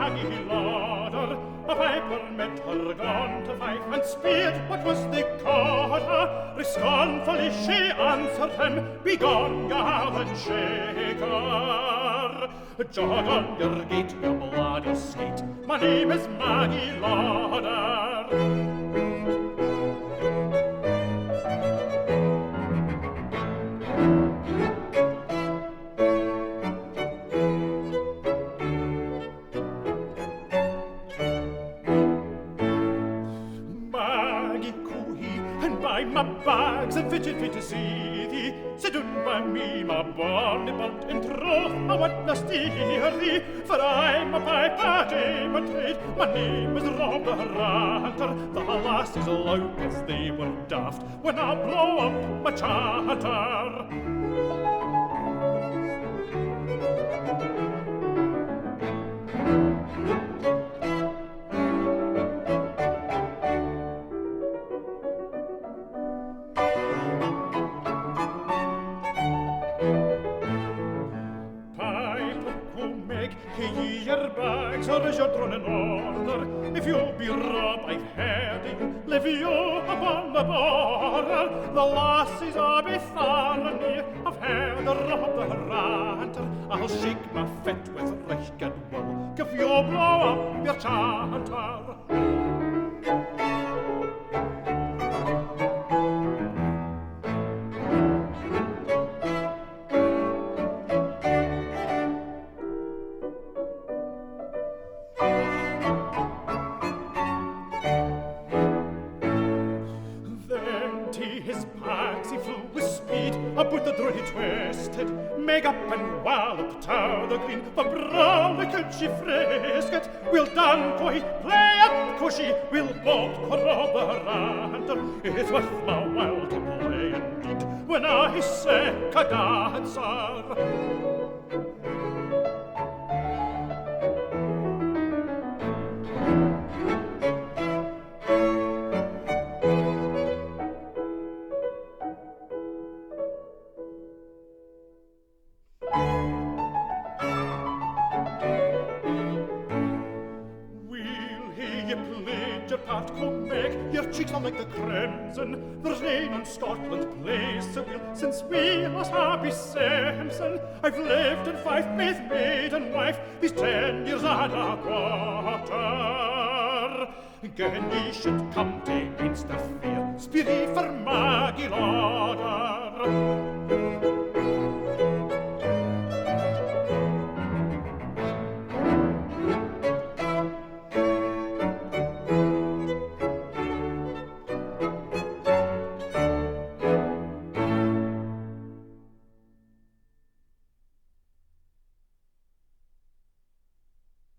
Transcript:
Maggie Lauder, a piper met her gone to fight, and speared what was the caught. Scornfully she answered him, "Begone, gallant shaker! Jog on your gait, you bloody skate, my name is Maggie Lauder." My bags and fidget fit to see thee, sit down by me, my bonny bunt, in troth I want to steer thee, for I'm a piper, I'm a trade, my name is Rob the Ranter, the lassies loud as they were daft, when I blow up my chanter. Your bags or is your drawn in order? If you be Rob, I've heard you, live you upon the border. The lassies are before me, I've heard the Rob the Ranter. I'll shake my fit with right good will, if you blow up your chanter. Meg up and wallop to the green, for brawly could she frisket. We'll dance quite, play up cushy, we'll both corrob the ranter. It's worth my while to play indeed, when I say a dancer. Like the crimson, there's none in Scotland plays so well. Since we lost Happy Samson, I've lived in Fife with maid and wife these 10 years and a quarter. Again ye should come to Minster Fair, speedy for Maggie Law.